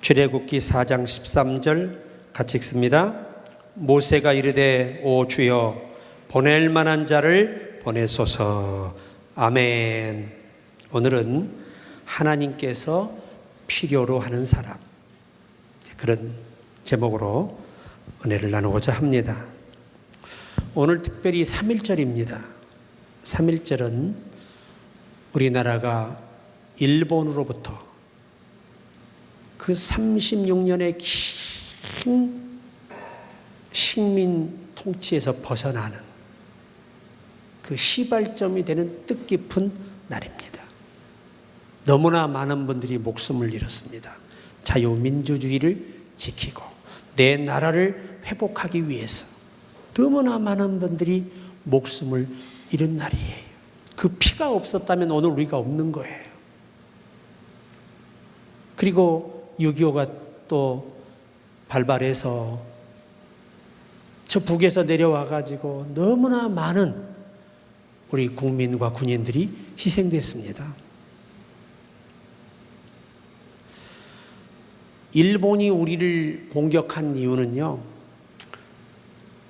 출애굽기 4장 13절 같이 읽습니다. 모세가 이르되 오 주여 보낼 만한 자를 보내소서. 아멘. 오늘은 하나님께서 필요로 하는 사람, 그런 제목으로 은혜를 나누고자 합니다. 오늘 특별히 3.1절입니다. 3.1절은 우리나라가 일본으로부터 그 36년의 긴 식민 통치에서 벗어나는 그 시발점이 되는 뜻깊은 날입니다. 너무나 많은 분들이 목숨을 잃었습니다. 자유민주주의를 지키고 내 나라를 회복하기 위해서 너무나 많은 분들이 목숨을 잃은 날이에요. 그 피가 없었다면 오늘 우리가 없는 거예요. 그리고 6.25가 또 발발해서 저 북에서 내려와 가지고 너무나 많은 우리 국민과 군인들이 희생됐습니다. 일본이 우리를 공격한 이유는요,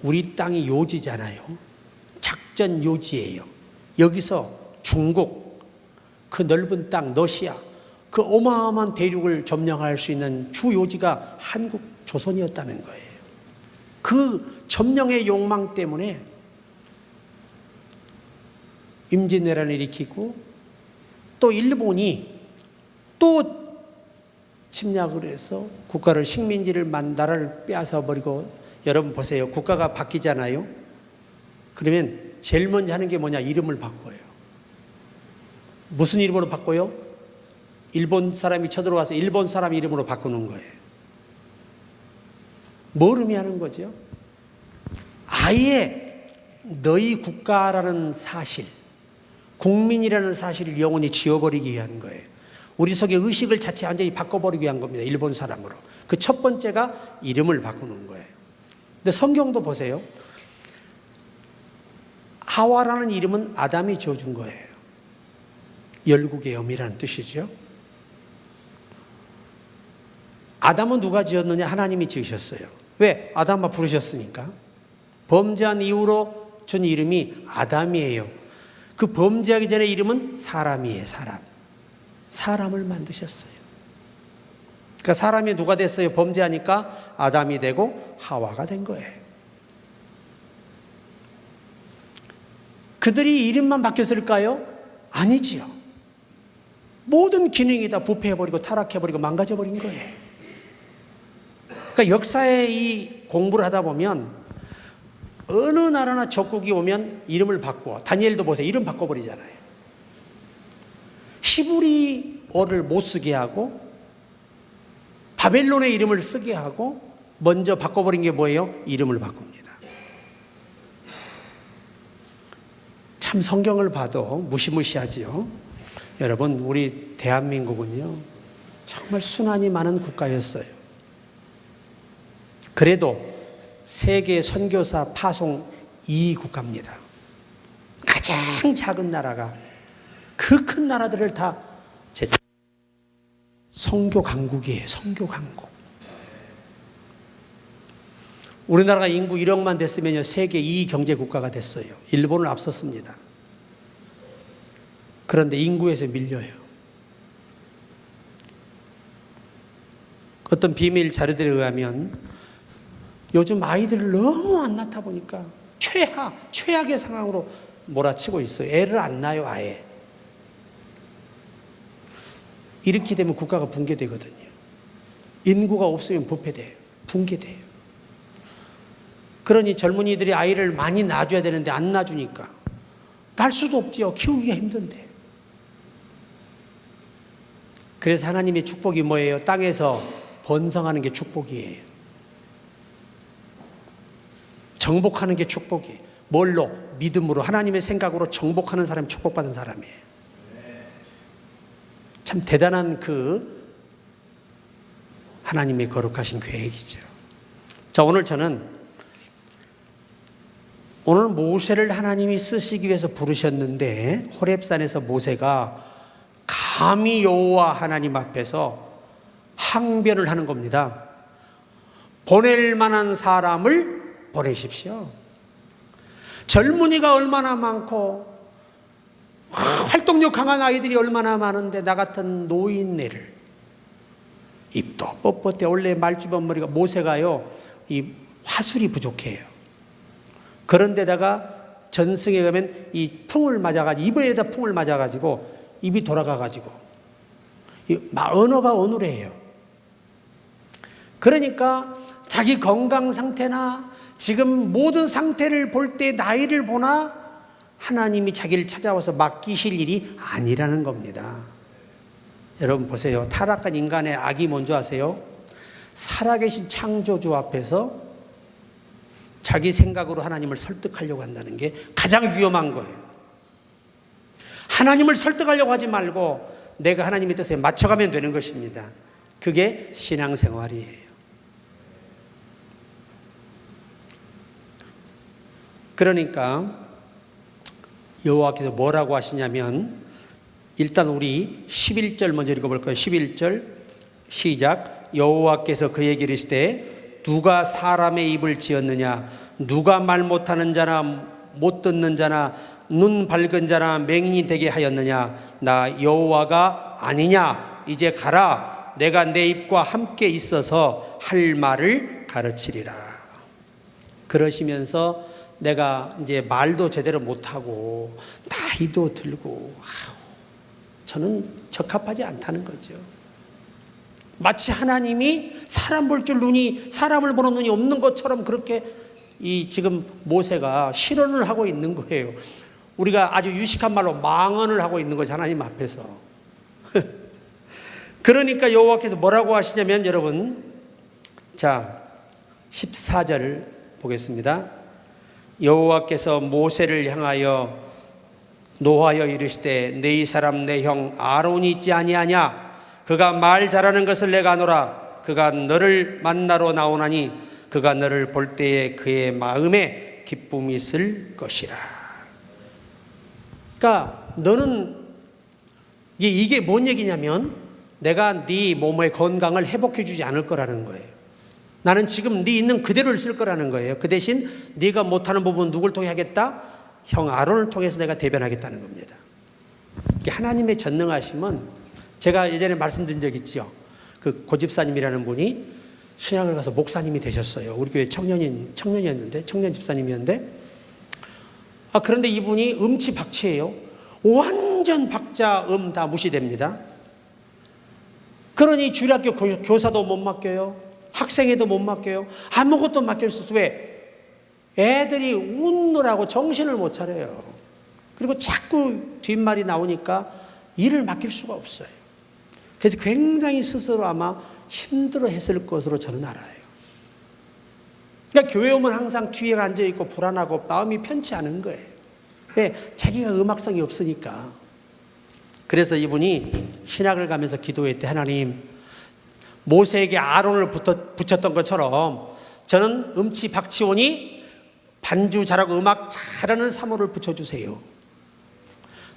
우리 땅이 요지잖아요. 작전 요지예요. 여기서 중국, 그 넓은 땅 러시아, 그 어마어마한 대륙을 점령할 수 있는 주 요지가 한국, 조선이었다는 거예요. 그 점령의 욕망 때문에 임진왜란을 일으키고 또 일본이 또 침략을 해서 국가를 식민지를 나라를 빼앗아 버리고, 여러분 보세요. 국가가 바뀌잖아요. 그러면 제일 먼저 하는 게 뭐냐? 이름을 바꿔요. 무슨 이름으로 바꿔요? 일본 사람이 쳐들어와서 일본 사람 이름으로 바꾸는 거예요. 뭘 의미하는 거죠? 아예 너희 국가라는 사실, 국민이라는 사실을 영원히 지워버리기 위한 거예요. 우리 속의 의식을 자체 완전히 바꿔버리기 위한 겁니다. 일본 사람으로. 그 첫 번째가 이름을 바꾸는 거예요. 근데 성경도 보세요. 하와라는 이름은 아담이 지어준 거예요. 열국의 염이라는 뜻이죠. 아담은 누가 지었느냐? 하나님이 지으셨어요. 왜? 아담아 부르셨으니까. 범죄한 이후로 준 이름이 아담이에요. 그 범죄하기 전에 이름은 사람이에요. 사람을 만드셨어요. 그러니까 사람이 누가 됐어요? 범죄하니까 아담이 되고 하와가 된 거예요. 그들이 이름만 바뀌었을까요? 아니지요. 모든 기능이 다 부패해버리고 타락해버리고 망가져버린 거예요. 그러니까 역사에 이 공부를 하다 보면 어느 나라나 적국이 오면 이름을 바꿔. 다니엘도 보세요. 이름 바꿔버리잖아요. 히브리어를 못 쓰게 하고 바벨론의 이름을 쓰게 하고 먼저 바꿔버린 게 뭐예요? 이름을 바꿉니다. 참 성경을 봐도 무시무시하지요. 여러분, 우리 대한민국은요 정말 순환이 많은 국가였어요. 그래도 세계 선교사 파송 2위 국가입니다. 가장 작은 나라가 그 큰 나라들을 다 선교 강국이에요. 선교 강국. 우리나라가 인구 1억만 됐으면요 세계 2위 경제 국가가 됐어요. 일본을 앞섰습니다. 그런데 인구에서 밀려요. 어떤 비밀 자료들에 의하면 요즘 아이들을 너무 안 낳다 보니까 최악의 상황으로 몰아치고 있어요. 애를 안 낳아요, 아예. 이렇게 되면 국가가 붕괴되거든요. 인구가 없으면 부패돼요. 붕괴돼요. 그러니 젊은이들이 아이를 많이 낳아줘야 되는데 안 낳아주니까 낳을 수도 없지요. 키우기가 힘든데. 그래서 하나님의 축복이 뭐예요? 땅에서 번성하는 게 축복이에요. 정복하는 게 축복이에요. 뭘로? 믿음으로, 하나님의 생각으로 정복하는 사람이 축복받은 사람이에요. 참 대단한 그 하나님의 거룩하신 계획이죠. 자, 오늘 저는 오늘 모세를 하나님이 쓰시기 위해서 부르셨는데 호렙산에서 모세가 감히 여호와 하나님 앞에서 항변을 하는 겁니다. 보낼 만한 사람을 보내십시오. 젊은이가 얼마나 많고 활동력 강한 아이들이 얼마나 많은데 나 같은 노인네를, 입도 뻣뻣해. 원래 말주변머리가 모세가요 이 화술이 부족해요. 그런데다가 전승에 가면 이 풍을 맞아가지고, 입에다 풍을 맞아가지고 입이 돌아가가지고 언어가 어눌해요. 그러니까 자기 건강 상태나 지금 모든 상태를 볼 때 나이를 보나 하나님이 자기를 찾아와서 맡기실 일이 아니라는 겁니다. 여러분 보세요. 타락한 인간의 악이 뭔지 아세요? 살아계신 창조주 앞에서 자기 생각으로 하나님을 설득하려고 한다는 게 가장 위험한 거예요. 하나님을 설득하려고 하지 말고 내가 하나님의 뜻에 맞춰가면 되는 것입니다. 그게 신앙생활이에요. 그러니까 여호와께서 뭐라고 하시냐면, 일단 우리 11절 먼저 읽어볼까요? 11절 시작. 여호와께서 그에게 이르시되 누가 사람의 입을 지었느냐? 누가 말 못하는 자나 못 듣는 자나 눈 밝은 자나 맹인이 되게 하였느냐? 나 여호와가 아니냐? 이제 가라. 내가 내 입과 함께 있어서 할 말을 가르치리라. 그러시면서 내가 이제 말도 제대로 못하고 나이도 들고 저는 적합하지 않다는 거죠. 마치 하나님이 사람 볼 줄 눈이, 사람을 보는 눈이 없는 것처럼 그렇게 이 지금 모세가 실언을 하고 있는 거예요. 우리가 아주 유식한 말로 망언을 하고 있는 거죠, 하나님 앞에서. 그러니까 여호와께서 뭐라고 하시냐면, 여러분 자 14절을 보겠습니다. 여호와께서 모세를 향하여 노하여 이르시되 네 사람 내 형 아론이 있지 아니하냐? 그가 말 잘하는 것을 내가 아노라. 그가 너를 만나러 나오나니 그가 너를 볼 때에 그의 마음에 기쁨이 있을 것이라. 그러니까 너는, 이게 뭔 얘기냐면 내가 네 몸의 건강을 회복해 주지 않을 거라는 거예요. 나는 지금 네 있는 그대로를 쓸 거라는 거예요. 그 대신 네가 못하는 부분 누굴 통해 하겠다? 형 아론을 통해서 내가 대변하겠다는 겁니다. 이게 하나님의 전능하심은, 제가 예전에 말씀드린 적 있죠. 그 고집사님이라는 분이 신학을 가서 목사님이 되셨어요. 우리 교회 청년이었는데, 청년 집사님이었는데, 그런데 이분이 음치박치예요. 완전 박자 다 무시됩니다. 그러니 주일학교 교사도 못 맡겨요. 학생회도 못 맡겨요. 아무것도 맡길 수 없어요. 왜? 애들이 웃느라고 정신을 못 차려요. 그리고 자꾸 뒷말이 나오니까 일을 맡길 수가 없어요. 그래서 굉장히 스스로 아마 힘들어했을 것으로 저는 알아요. 그러니까 교회 오면 항상 뒤에 앉아있고 불안하고 마음이 편치 않은 거예요. 왜? 자기가 음악성이 없으니까. 그래서 이분이 신학을 가면서 기도했대. 하나님, 모세에게 아론을 붙였던 것처럼 저는 음치 박치원이 반주 잘하고 음악 잘하는 사모를 붙여주세요.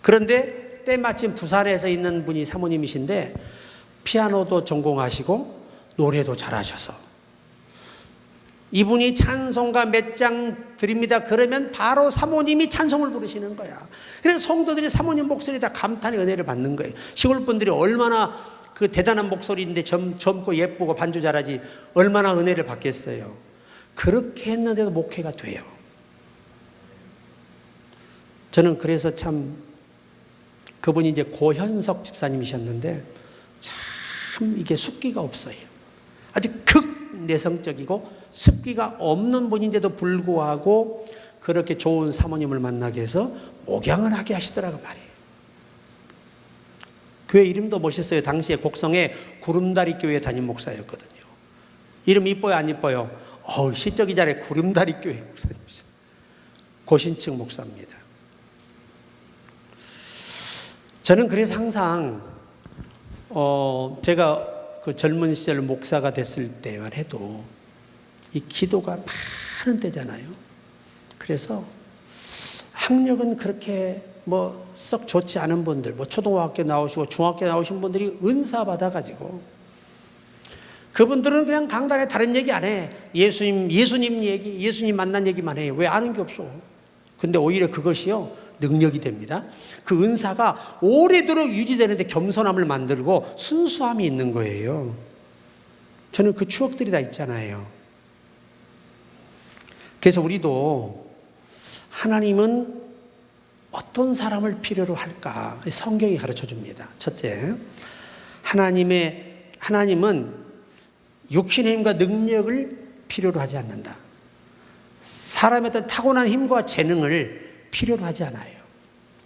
그런데 때마침 부산에서 있는 분이 사모님이신데 피아노도 전공하시고 노래도 잘하셔서 이분이 찬송가 몇 장 드립니다. 그러면 바로 사모님이 찬송을 부르시는 거야. 그래서 성도들이 사모님 목소리에 다 감탄의 은혜를 받는 거예요. 시골 분들이 얼마나 그 대단한 목소리인데 젊고 예쁘고 반주 잘하지 얼마나 은혜를 받겠어요. 그렇게 했는데도 목회가 돼요. 저는 그래서 참, 그분이 이제 고현석 집사님이셨는데 참 이게 숫기가 없어요. 아주 극내성적이고 습기가 없는 분인데도 불구하고 그렇게 좋은 사모님을 만나게 해서 목양을 하게 하시더라고 말이에요. 교회 이름도 멋있어요. 당시에 곡성에 구름다리 교회 담임 목사였거든요. 이름 이뻐요, 안 이뻐요? 시적이 잘해. 구름다리 교회 목사님이세요. 고신층 목사입니다. 저는 그래서 항상 제가 그 젊은 시절 목사가 됐을 때만 해도 이 기도가 많은 때잖아요. 그래서 학력은 그렇게 썩 좋지 않은 분들, 초등학교 나오시고 중학교 나오신 분들이 은사 받아가지고 그분들은 그냥 강단에 다른 얘기 안 해. 예수님 얘기, 예수님 만난 얘기만 해. 왜 아는 게 없어? 근데 오히려 그것이요, 능력이 됩니다. 그 은사가 오래도록 유지되는데 겸손함을 만들고 순수함이 있는 거예요. 저는 그 추억들이 다 있잖아요. 그래서 우리도 하나님은 어떤 사람을 필요로 할까? 성경이 가르쳐 줍니다. 첫째, 하나님은 육신의 힘과 능력을 필요로 하지 않는다. 사람의 어떤 타고난 힘과 재능을 필요로 하지 않아요.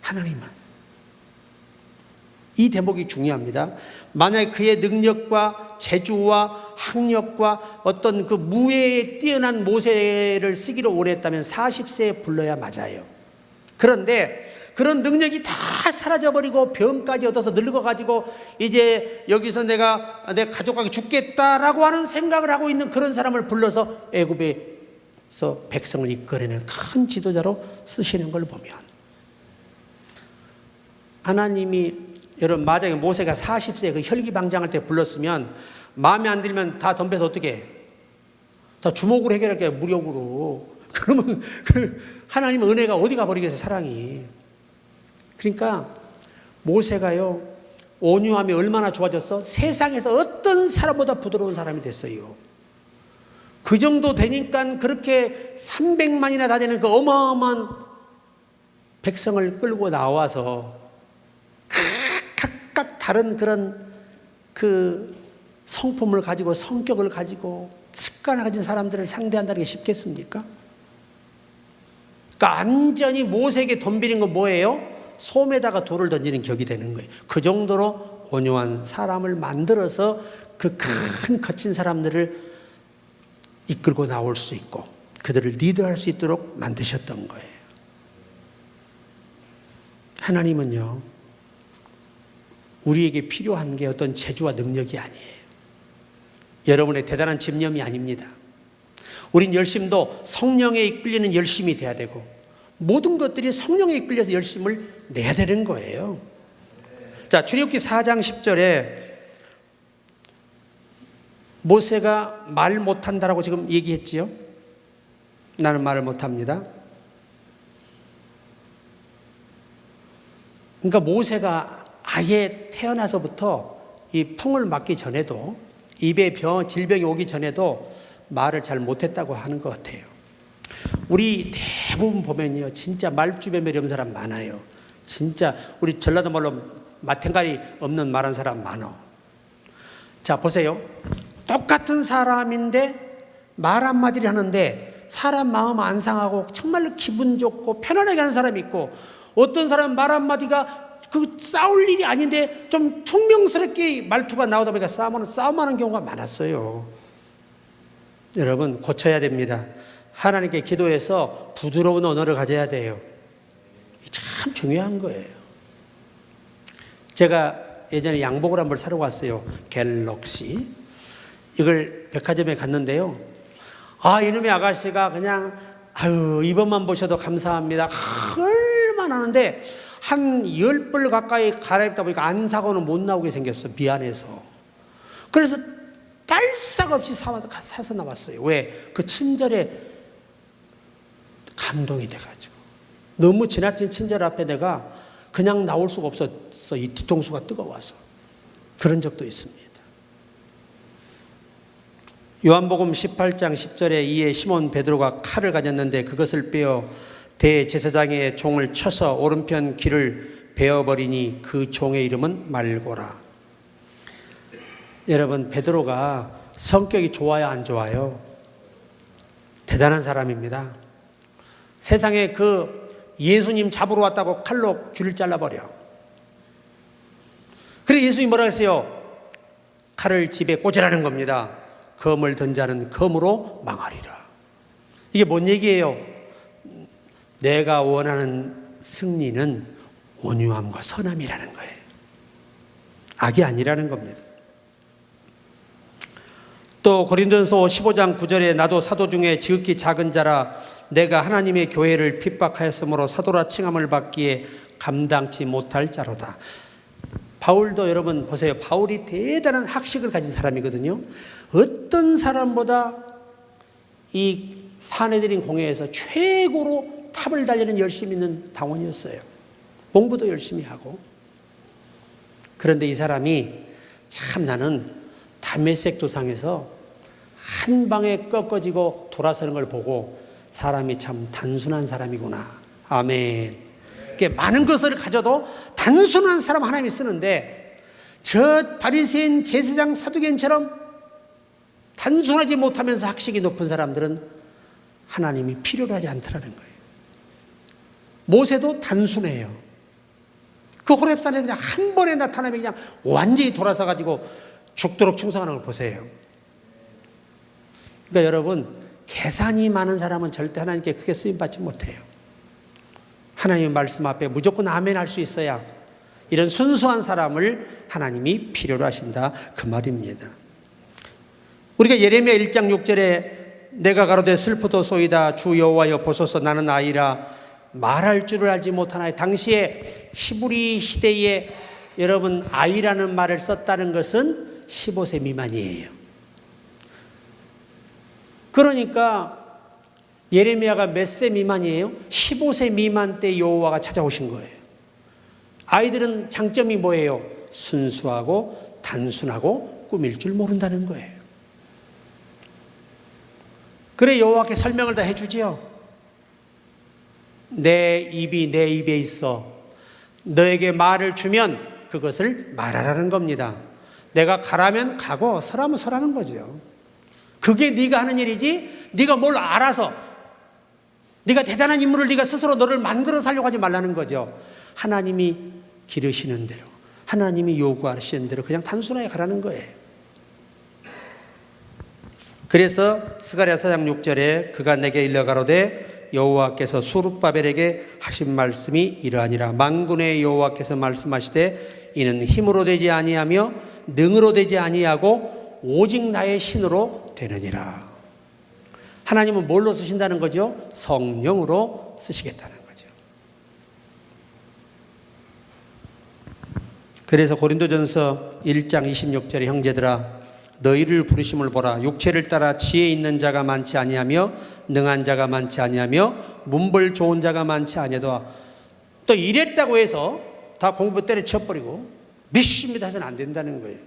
하나님은. 이 대목이 중요합니다. 만약 그의 능력과 재주와 학력과 어떤 그 무예에 뛰어난 모세를 쓰기로 오래 했다면 40세에 불러야 맞아요. 그런데 그런 능력이 다 사라져버리고 병까지 얻어서 늙어가지고 이제 여기서 내가 내 가족과 죽겠다라고 하는 생각을 하고 있는 그런 사람을 불러서 애굽에서 백성을 이끌어내는 큰 지도자로 쓰시는 걸 보면, 하나님이, 여러분, 만약에 모세가 40세에 그 혈기방장할 때 불렀으면 마음에 안 들면 다 덤벼서 어떻게 해? 다 주먹으로 해결할게요, 무력으로. 그러면 하나님의 은혜가 어디 가버리겠어요, 사랑이. 그러니까 모세가요, 온유함이 얼마나 좋아졌어? 세상에서 어떤 사람보다 부드러운 사람이 됐어요. 그 정도 되니까 그렇게 300만이나 다 되는 그 어마어마한 백성을 끌고 나와서 각각 다른 그런 그 성품을 가지고 성격을 가지고 습관을 가진 사람들을 상대한다는 게 쉽겠습니까? 그러니까 완전히 모세에게 덤비는 건 뭐예요? 솜에다가 돌을 던지는 격이 되는 거예요. 그 정도로 온유한 사람을 만들어서 그 큰 거친 사람들을 이끌고 나올 수 있고 그들을 리드할 수 있도록 만드셨던 거예요. 하나님은요, 우리에게 필요한 게 어떤 재주와 능력이 아니에요. 여러분의 대단한 집념이 아닙니다. 우린 열심도 성령에 이끌리는 열심이 돼야 되고 모든 것들이 성령에 이끌려서 열심을 내야 되는 거예요. 자, 출애굽기 4장 10절에 모세가 말 못한다라고 지금 얘기했지요. 나는 말을 못합니다. 그러니까 모세가 아예 태어나서부터 이 풍을 맞기 전에도, 입에 질병이 오기 전에도 말을 잘 못했다고 하는 것 같아요. 우리 대부분 보면요, 진짜 말주변멸이 없는 사람 많아요. 진짜 우리 전라도 말로 마탱가리 없는 말한 사람 많아. 자, 보세요. 똑같은 사람인데 말 한마디를 하는데 사람 마음 안 상하고 정말로 기분 좋고 편안하게 하는 사람이 있고, 어떤 사람은 말 한마디가 그 싸울 일이 아닌데 좀 퉁명스럽게 말투가 나오다 보니까 싸움하는 경우가 많았어요. 여러분, 고쳐야 됩니다. 하나님께 기도해서 부드러운 언어를 가져야 돼요. 참 중요한 거예요. 제가 예전에 양복을 한 벌 사러 갔어요. 갤럭시. 이걸 백화점에 갔는데요. 이놈의 아가씨가 그냥 이번만 보셔도 감사합니다. 얼마나 하는데 한 10벌 가까이 갈아입다 보니까 안 사고는 못 나오게 생겼어. 미안해서. 그래서 딸싹 없이 사서 나왔어요. 왜? 그 친절에 감동이 돼가지고. 너무 지나친 친절 앞에 내가 그냥 나올 수가 없었어. 이 뒤통수가 뜨거워서. 그런 적도 있습니다. 요한복음 18장 10절에 이에 시몬 베드로가 칼을 가졌는데 그것을 빼어 대제사장의 종을 쳐서 오른편 귀를 베어버리니 그 종의 이름은 말고라. 여러분, 베드로가 성격이 좋아요, 안 좋아요? 대단한 사람입니다. 세상에 그 예수님 잡으러 왔다고 칼로 귀를 잘라버려. 그래 예수님이 뭐라 했어요? 칼을 집에 꽂으라는 겁니다. 검을 든 자는 검으로 망하리라. 이게 뭔 얘기예요? 내가 원하는 승리는 온유함과 선함이라는 거예요. 악이 아니라는 겁니다. 또 고린도전서 15장 9절에 나도 사도 중에 지극히 작은 자라 내가 하나님의 교회를 핍박하였으므로 사도라 칭함을 받기에 감당치 못할 자로다. 바울도 여러분 보세요. 바울이 대단한 학식을 가진 사람이거든요. 어떤 사람보다 이 사내들인 공회에서 최고로 탑을 달리는 열심히 있는 당원이었어요. 공부도 열심히 하고. 그런데 이 사람이 참 나는 담메색 도상에서 한 방에 꺾어지고 돌아서는 걸 보고 사람이 참 단순한 사람이구나. 아멘. 많은 것을 가져도 단순한 사람 하나님이 쓰는데 저 바리새인 제사장 사두개인처럼 단순하지 못하면서 학식이 높은 사람들은 하나님이 필요로 하지 않더라는 거예요. 모세도 단순해요. 그 호렙산에 그냥 한 번에 나타나면 그냥 완전히 돌아서 가지고 죽도록 충성하는 걸 보세요. 그러니까 여러분, 계산이 많은 사람은 절대 하나님께 크게 쓰임받지 못해요. 하나님의 말씀 앞에 무조건 아멘 할 수 있어야 이런 순수한 사람을 하나님이 필요로 하신다 그 말입니다. 우리가 예레미야 1장 6절에 내가 가로되 슬프도소이다 주 여호와여 보소서 나는 아이라 말할 줄을 알지 못하나요. 당시에 히브리 시대에 여러분 아이라는 말을 썼다는 것은 15세 미만이에요. 그러니까 예레미야가 몇 세 미만이에요? 15세 미만 때 여호와가 찾아오신 거예요. 아이들은 장점이 뭐예요? 순수하고 단순하고 꾸밀 줄 모른다는 거예요. 그래 여호와께 설명을 다 해주지요. 내 입이 내 입에 있어. 너에게 말을 주면 그것을 말하라는 겁니다. 내가 가라면 가고 서라면 서라는 거죠. 그게 네가 하는 일이지 네가 뭘 알아서 네가 대단한 인물을 네가 스스로 너를 만들어 살려고 하지 말라는 거죠. 하나님이 기르시는 대로 하나님이 요구하시는 대로 그냥 단순하게 가라는 거예요. 그래서 스가랴 4장 6절에 그가 내게 일러 가로되 여호와께서 수룹바벨에게 하신 말씀이 이러하니라. 만군의 여호와께서 말씀하시되 이는 힘으로 되지 아니하며 능으로 되지 아니하고 오직 나의 신으로 되느니라. 하나님은 뭘로 쓰신다는 거죠? 성령으로 쓰시겠다는 거죠. 그래서 고린도전서 1장 26절에 형제들아 너희를 부르심을 보라. 육체를 따라 지혜 있는 자가 많지 아니하며 능한 자가 많지 아니하며 문벌 좋은 자가 많지 아니하다. 또 이랬다고 해서 다 공부 때려쳐버리고 믿습니다 해서는 안 된다는 거예요.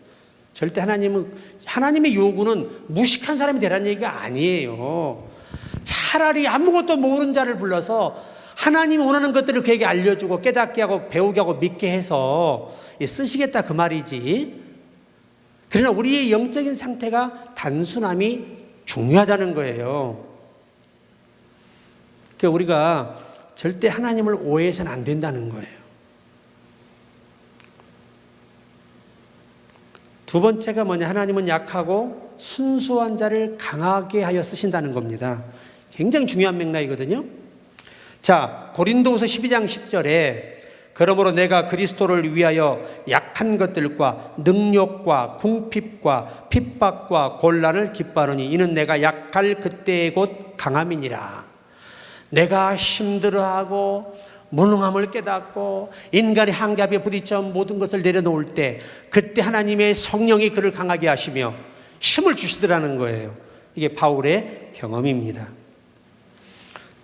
절대 하나님의 요구는 무식한 사람이 되라는 얘기가 아니에요. 차라리 아무것도 모르는 자를 불러서 하나님이 원하는 것들을 그에게 알려주고 깨닫게 하고 배우게 하고 믿게 해서 쓰시겠다 그 말이지. 그러나 우리의 영적인 상태가 단순함이 중요하다는 거예요. 그러니까 우리가 절대 하나님을 오해해서는 안 된다는 거예요. 두 번째가 뭐냐? 하나님은 약하고 순수한 자를 강하게 하여 쓰신다는 겁니다. 굉장히 중요한 맥락이거든요. 자, 고린도후서 12장 10절에 그러므로 내가 그리스도를 위하여 약한 것들과 능욕과 궁핍과 핍박과 곤란을 기뻐하노니 이는 내가 약할 그때의 곧 강함이니라. 내가 힘들어하고 무능함을 깨닫고 인간의 한계에 부딪혀 모든 것을 내려놓을 때 그때 하나님의 성령이 그를 강하게 하시며 힘을 주시더라는 거예요. 이게 바울의 경험입니다.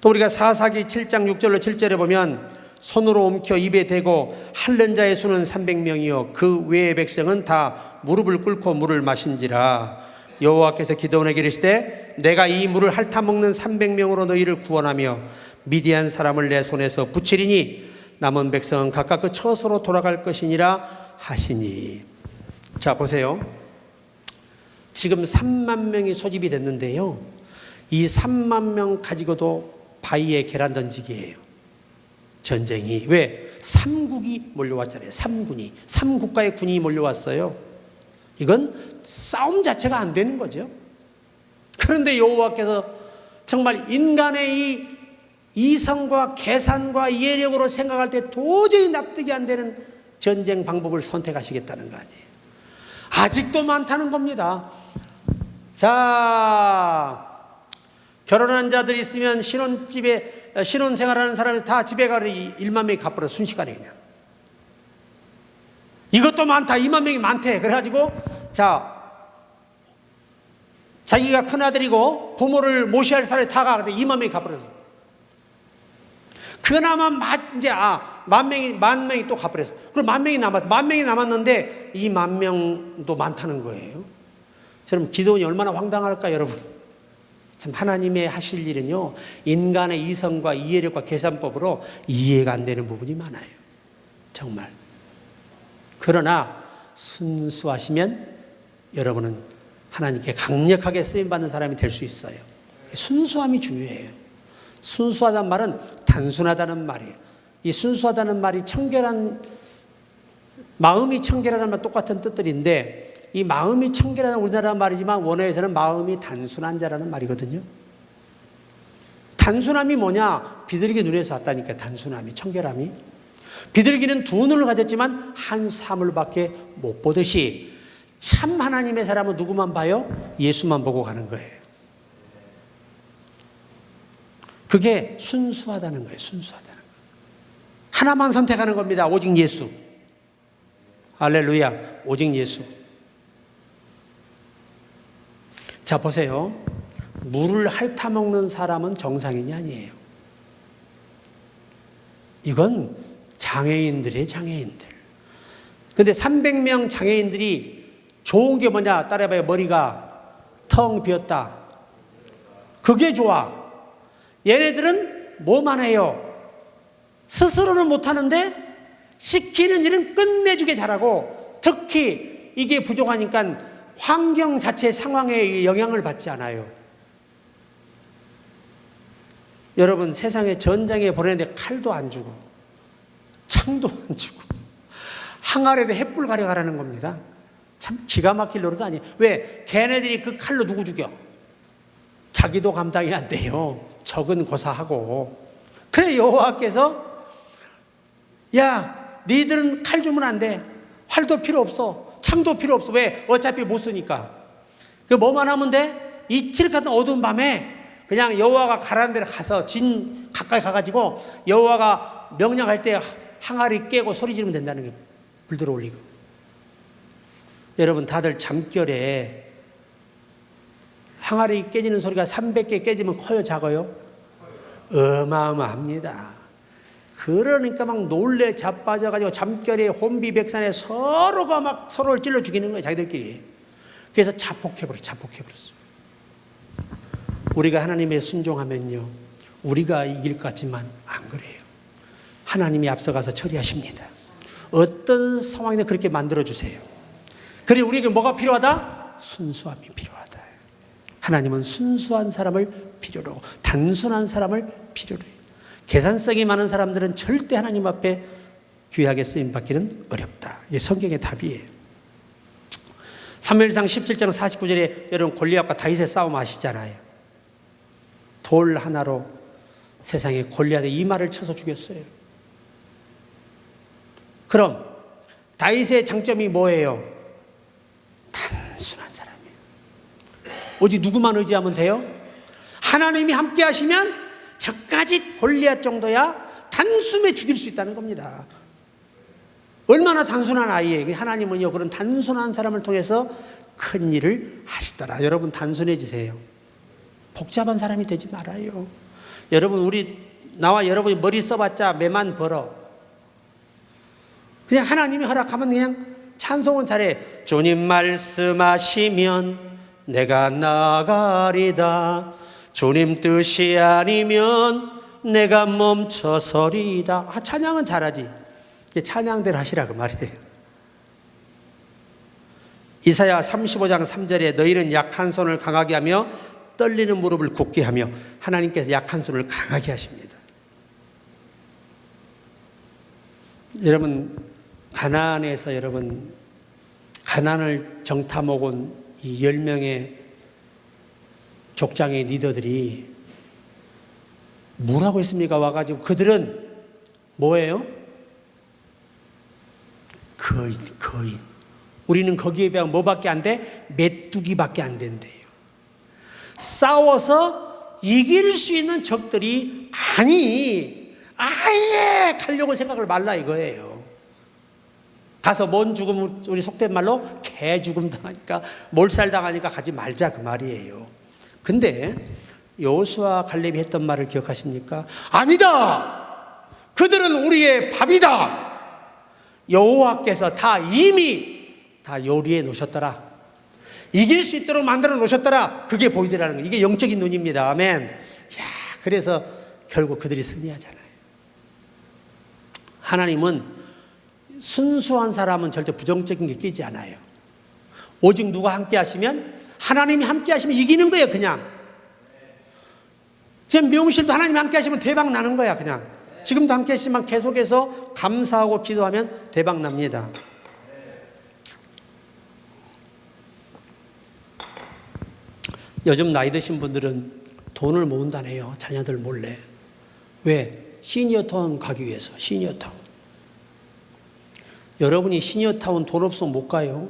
또 우리가 사사기 7장 6절로 7절에 보면 손으로 옮겨 입에 대고 핥는 자의 수는 300명이요 그 외의 백성은 다 무릎을 꿇고 물을 마신지라. 여호와께서 기드온에게 이르시되 내가 이 물을 핥아먹는 300명으로 너희를 구원하며 미디안 사람을 내 손에서 붙이리니 남은 백성은 각각 그 처소로 돌아갈 것이니라 하시니. 자 보세요. 지금 3만 명이 소집이 됐는데요, 이 3만 명 가지고도 바위에 계란 던지기예요. 전쟁이. 왜? 3국이 몰려왔잖아요. 3국가의 군이 몰려왔어요. 이건 싸움 자체가 안 되는 거죠. 그런데 여호와께서 정말 인간의 이 이성과 계산과 예력으로 생각할 때 도저히 납득이 안 되는 전쟁 방법을 선택하시겠다는 거 아니에요. 아직도 많다는 겁니다. 자, 결혼한 자들이 있으면 신혼생활하는 사람이 다 집에 가서 1만 명이 갚으러 순식간에 그냥. 이것도 많다. 2만 명이 많대. 그래가지고 자 자기가 큰아들이고 부모를 모시할 사람이 다 가. 근데 2만 명이 가버렸어. 그나마 이제 10,000명이 또 가버렸어. 그럼 10,000명이 남았어. 10,000명이 남았는데 이 10,000명도 많다는 거예요. 그럼 기도원이 얼마나 황당할까, 여러분. 참 하나님의 하실 일은요, 인간의 이성과 이해력과 계산법으로 이해가 안 되는 부분이 많아요. 정말. 그러나 순수하시면 여러분은 하나님께 강력하게 쓰임받는 사람이 될 수 있어요. 순수함이 중요해요. 순수하다는 말은 단순하다는 말이에요. 이 순수하다는 말이 청결한, 마음이 청결하다는 말 똑같은 뜻들인데, 이 마음이 청결하다는 우리나라 말이지만 원어에서는 마음이 단순한 자라는 말이거든요. 단순함이 뭐냐? 비둘기 눈에서 왔다니까. 단순함이, 청결함이. 비둘기는 두 눈을 가졌지만 한 사물밖에 못 보듯이 참 하나님의 사람은 누구만 봐요? 예수만 보고 가는 거예요. 그게 순수하다는 거예요. 순수하다는 거예요. 하나만 선택하는 겁니다. 오직 예수. 할렐루야. 오직 예수. 자, 보세요. 물을 핥아먹는 사람은 정상인이 아니에요. 이건 장애인들이에요. 장애인들. 근데 300명 장애인들이 좋은 게 뭐냐? 따라해봐요. 머리가 텅 비었다. 그게 좋아. 얘네들은 뭐만 해요? 스스로는 못하는데 시키는 일은 끝내주게 잘하고, 특히 이게 부족하니까 환경 자체 상황에 영향을 받지 않아요. 여러분, 세상에 전장에 보내는데 칼도 안 주고 창도 안 주고 항아리에도 햇불 가려가라는 겁니다. 참 기가 막힐 노릇 아니에요. 왜? 걔네들이 그 칼로 누구 죽여? 자기도 감당이 안 돼요. 적은 고사하고. 그래 여호와께서, 야, 니들은 칼 주면 안 돼. 활도 필요 없어. 창도 필요 없어. 왜? 어차피 못 쓰니까. 그 뭐만 하면 돼? 이칠 같은 어두운 밤에 그냥 여호와가 가라는 데로 가서 진 가까이 가가지고 여호와가 명령할 때 항아리 깨고 소리 지르면 된다는 거예요. 불 들어 올리고. 여러분, 다들 잠결에 항아리 깨지는 소리가 300개 깨지면 커요, 작아요? 어마어마합니다. 그러니까 막 놀래 자빠져가지고 잠결에 혼비백산에 서로가 막 서로를 찔러 죽이는 거예요, 자기들끼리. 그래서 자폭해버렸어. 우리가 하나님의 순종하면요, 우리가 이길 것 같지만 안 그래요. 하나님이 앞서가서 처리하십니다. 어떤 상황이나 그렇게 만들어주세요. 그래, 우리에게 뭐가 필요하다? 순수함이 필요하다. 하나님은 순수한 사람을 필요로 하고 단순한 사람을 필요로 해요. 계산성이 많은 사람들은 절대 하나님 앞에 귀하게 쓰임받기는 어렵다. 이게 성경의 답이에요. 사무엘상 17장 49절에 여러분 골리앗과 다윗의 싸움 아시잖아요. 돌 하나로 세상에 골리앗의 이마를 쳐서 죽였어요. 그럼 다윗의 장점이 뭐예요? 단순한 사람이에요. 오직 누구만 의지하면 돼요? 하나님이 함께 하시면 저까지 골리앗 정도야 단숨에 죽일 수 있다는 겁니다. 얼마나 단순한 아이에게 하나님은요, 그런 단순한 사람을 통해서 큰 일을 하시더라. 여러분, 단순해지세요. 복잡한 사람이 되지 말아요. 여러분, 나와 여러분이 머리 써봤자 매만 벌어. 그냥 하나님이 허락하면 그냥 찬송은 잘해. 주님 말씀하시면 내가 나가리다. 주님 뜻이 아니면 내가 멈춰서리다. 찬양은 잘하지. 찬양대로 하시라 그 말이에요. 이사야 35장 3절에 너희는 약한 손을 강하게 하며 떨리는 무릎을 굳게 하며, 하나님께서 약한 손을 강하게 하십니다. 여러분, 가나안에서 여러분 가나안을 정탐 먹은 이 10명의 족장의 리더들이 뭐라고 했습니까? 와가지고 그들은 뭐예요? 거인. 우리는 거기에 비하면 뭐밖에 안 돼? 메뚜기밖에 안 된대요. 싸워서 이길 수 있는 적들이 아예 가려고 생각을 말라 이거예요. 가서 뭔 죽음, 우리 속된 말로 개 죽음 당하니까, 몰살 당하니까 가지 말자 그 말이에요. 근데 여호수아 갈렙이 했던 말을 기억하십니까? 아니다! 그들은 우리의 밥이다! 여호와께서 다 이미 다 요리해 놓으셨더라. 이길 수 있도록 만들어 놓으셨더라. 그게 보이더라는 거예요. 이게 영적인 눈입니다. 아멘. 야, 그래서 결국 그들이 승리하잖아요. 하나님은 순수한 사람은 절대 부정적인 게 끼지 않아요. 오직 누가 함께 하시면, 하나님이 함께 하시면 이기는 거예요. 그냥 지금 미용실도 하나님이 함께 하시면 대박 나는 거야. 그냥 지금도 함께 하시면 계속해서 감사하고 기도하면 대박 납니다. 요즘 나이 드신 분들은 돈을 모은다네요. 자녀들 몰래. 왜? 시니어타운 가기 위해서. 시니어타운. 여러분이 시니어타운 돈 없으면 못 가요.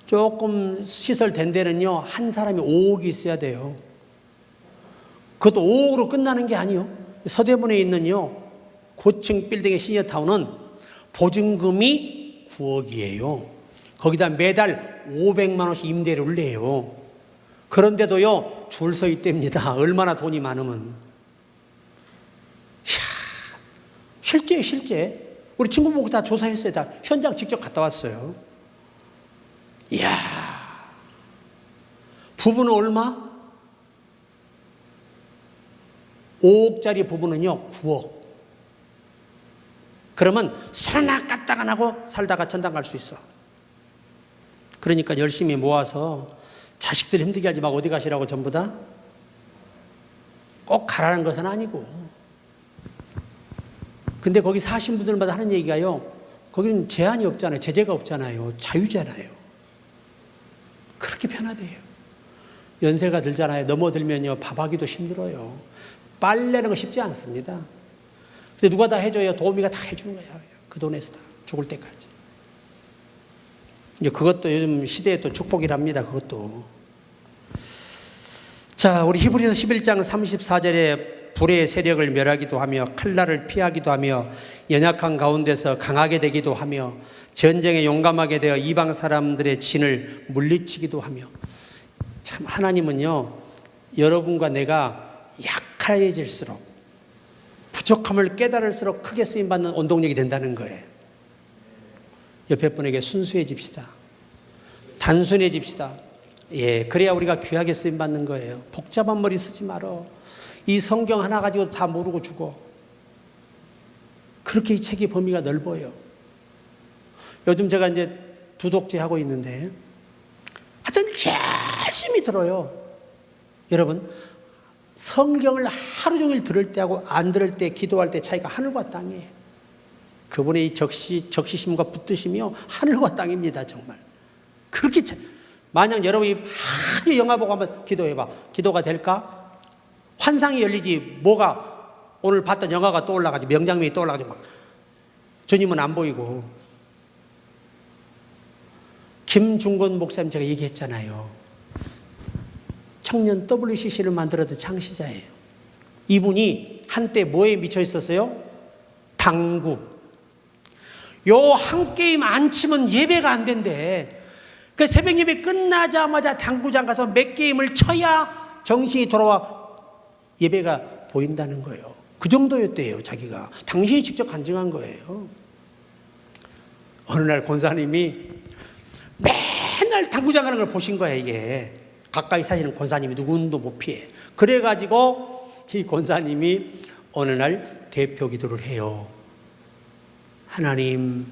조금 시설 된 데는요, 한 사람이 5억이 있어야 돼요. 그것도 5억으로 끝나는 게 아니요. 서대문에 있는요, 고층 빌딩의 시니어타운은 보증금이 9억이에요. 거기다 매달 500만 원씩 임대료를 내요. 그런데도요, 줄 서 있답니다. 얼마나 돈이 많으면. 이야, 실제예요, 실제. 우리 친구 보고 다 조사했어요. 다 현장 직접 갔다 왔어요. 이야, 부부는 얼마? 5억짜리 부부는요, 9억. 그러면 손나 까딱 안 하고 살다가 천당 갈 수 있어. 그러니까 열심히 모아서 자식들 힘들게 하지 말고 어디 가시라고 전부 다? 꼭 가라는 것은 아니고. 근데 거기 사신 분들마다 하는 얘기가요, 거기는 제한이 없잖아요. 제재가 없잖아요. 자유잖아요. 그렇게 편하대요. 연세가 들잖아요. 넘어들면요, 밥하기도 힘들어요. 빨래는 거 쉽지 않습니다. 근데 누가 다 해줘요? 도우미가 다 해주는 거야. 그 돈에서 다 죽을 때까지. 이제 그것도 요즘 시대의 또 축복이랍니다. 그것도. 자, 우리 히브리서 11장 34절에 불의 세력을 멸하기도 하며 칼날을 피하기도 하며 연약한 가운데서 강하게 되기도 하며 전쟁에 용감하게 되어 이방 사람들의 진을 물리치기도 하며. 참 하나님은요, 여러분과 내가 약해질수록, 부족함을 깨달을수록 크게 쓰임받는 원동력이 된다는 거예요. 옆에 분에게 순수해집시다. 단순해집시다. 예, 그래야 우리가 귀하게 쓰임받는 거예요. 복잡한 머리 쓰지 말어. 이 성경 하나 가지고 다 모르고 죽어. 그렇게 이 책의 범위가 넓어요. 요즘 제가 이제 두독제 하고 있는데 하여튼 열심히 들어요. 여러분, 성경을 하루 종일 들을 때하고 안 들을 때, 기도할 때 차이가 하늘과 땅이에요. 그분의 이 적시심과 붙드심이요, 하늘과 땅입니다. 정말 그렇게 만약 여러분이 많이 영화 보고 한번 기도해봐. 기도가 될까? 환상이 열리지. 뭐가 오늘 봤던 영화가 떠올라가지고 명장면이 떠올라가지고 막 주님은 안 보이고. 김중건 목사님 제가 얘기했잖아요. 청년 WCC를 만들었던 창시자예요. 이분이 한때 뭐에 미쳐 있었어요? 당구. 요 한 게임 안 치면 예배가 안 된대. 그 새벽 예배 끝나자마자 당구장 가서 몇 게임을 쳐야 정신이 돌아와 예배가 보인다는 거예요. 그 정도였대요, 자기가. 당신이 직접 간증한 거예요. 어느 날 권사님이 맨날 당구장 가는 걸 보신 거야, 이게. 가까이 사시는 권사님이 누구도 못 피해. 그래가지고 이 권사님이 어느 날 대표 기도를 해요. 하나님,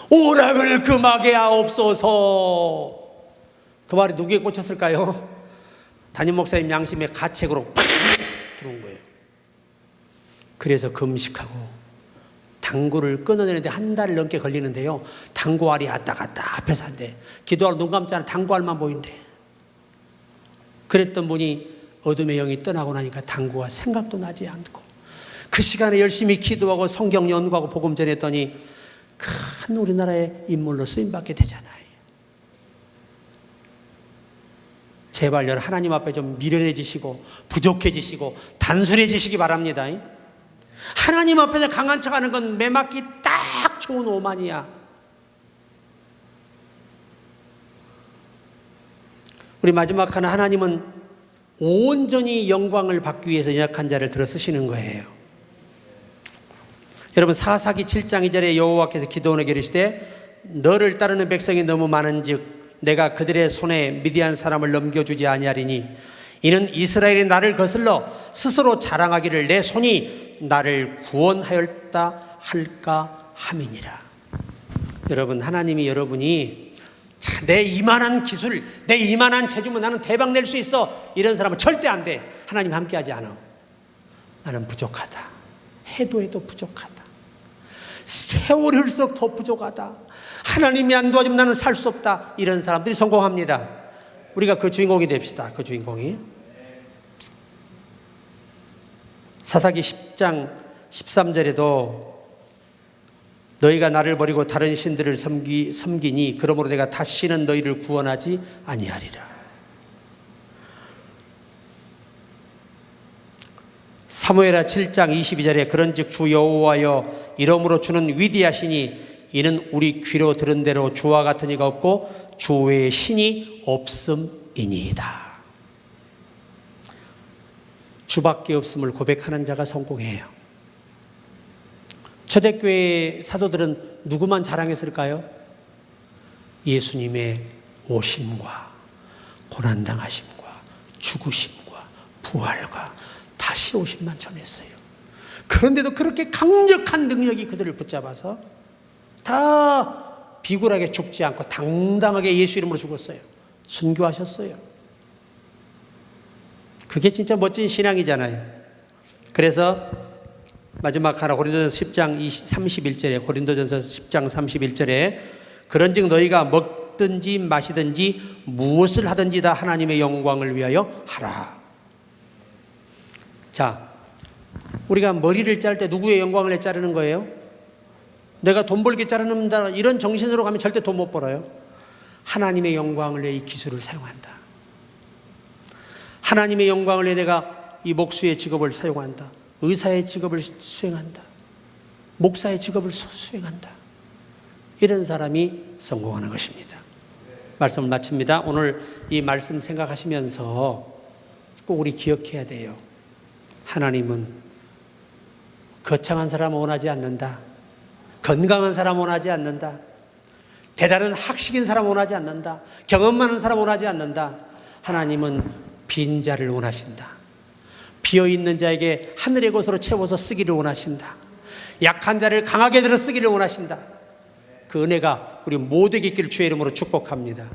오락을 금하게 하옵소서. 그 말이 누구에 꽂혔을까요? 담임 목사님 양심에 가책으로 팍 들어온 거예요. 그래서 금식하고 당구를 끊어내는데 한 달 넘게 걸리는데요, 당구알이 왔다 갔다 앞에서 한대. 기도하러 눈 감잖아. 당구알만 보인대. 그랬던 분이 어둠의 영이 떠나고 나니까 당구가 생각도 나지 않고, 그 시간에 열심히 기도하고 성경 연구하고 복음 전했더니 큰 우리나라의 인물로 쓰임받게 되잖아요. 제발 여러분, 하나님 앞에 좀 미련해지시고 부족해지시고 단순해지시기 바랍니다. 하나님 앞에서 강한 척하는 건 매맞기 딱 좋은 오만이야. 우리 마지막 하나, 하나님은 온전히 영광을 받기 위해서 연약한 자를 들어 쓰시는 거예요. 여러분, 사사기 7장 2절에 여호와께서 기드온에게 이르시되 너를 따르는 백성이 너무 많은즉 내가 그들의 손에 미디안 사람을 넘겨주지 아니하리니 이는 이스라엘이 나를 거슬러 스스로 자랑하기를 내 손이 나를 구원하였다 할까 함이니라. 여러분, 하나님이 여러분이 내 이만한 기술, 내 이만한 재주면 나는 대박 낼 수 있어, 이런 사람은 절대 안 돼. 하나님 함께하지 않아. 나는 부족하다. 해도 부족하다. 세월이 흘러서 더 부족하다. 하나님이 안 도와주면 나는 살 수 없다. 이런 사람들이 성공합니다. 우리가 그 주인공이 됩시다. 그 주인공이. 사사기 10장 13절에도 너희가 나를 버리고 다른 신들을 섬기니 그러므로 내가 다시는 너희를 구원하지 아니하리라. 사무엘하 7장 22절에 그런즉 주 여호와여 이러므로 주는 위대하시니 이는 우리 귀로 들은 대로 주와 같은 이가 없고 주 외에 신이 없음이니이다. 주밖에 없음을 고백하는 자가 성공해요. 초대교회 사도들은 누구만 자랑했을까요? 예수님의 오심과 고난당하심과 죽으심과 부활과 다시 오심만 전했어요. 그런데도 그렇게 강력한 능력이 그들을 붙잡아서 다 비굴하게 죽지 않고 당당하게 예수 이름으로 죽었어요. 순교하셨어요. 그게 진짜 멋진 신앙이잖아요. 그래서 마지막 하나 고린도전서 10장 31절에 고린도전서 10장 31절에 그런즉 너희가 먹든지 마시든지 무엇을 하든지 다 하나님의 영광을 위하여 하라. 자, 우리가 머리를 자를 때 누구의 영광을 위해 자르는 거예요? 내가 돈 벌게 자르는다 이런 정신으로 가면 절대 돈 못 벌어요. 하나님의 영광을 위해 이 기술을 사용한다. 하나님의 영광을 위해 내가 이 목수의 직업을 사용한다. 의사의 직업을 수행한다. 목사의 직업을 수행한다. 이런 사람이 성공하는 것입니다. 말씀을 마칩니다. 오늘 이 말씀 생각하시면서 꼭 우리 기억해야 돼요. 하나님은 거창한 사람 원하지 않는다. 건강한 사람 원하지 않는다. 대단한 학식인 사람 원하지 않는다. 경험 많은 사람 원하지 않는다. 하나님은 빈자를 원하신다. 비어있는 자에게 하늘의 것으로 채워서 쓰기를 원하신다. 약한 자를 강하게 들어 쓰기를 원하신다. 그 은혜가 우리 모두에게 있기를 주의 이름으로 축복합니다.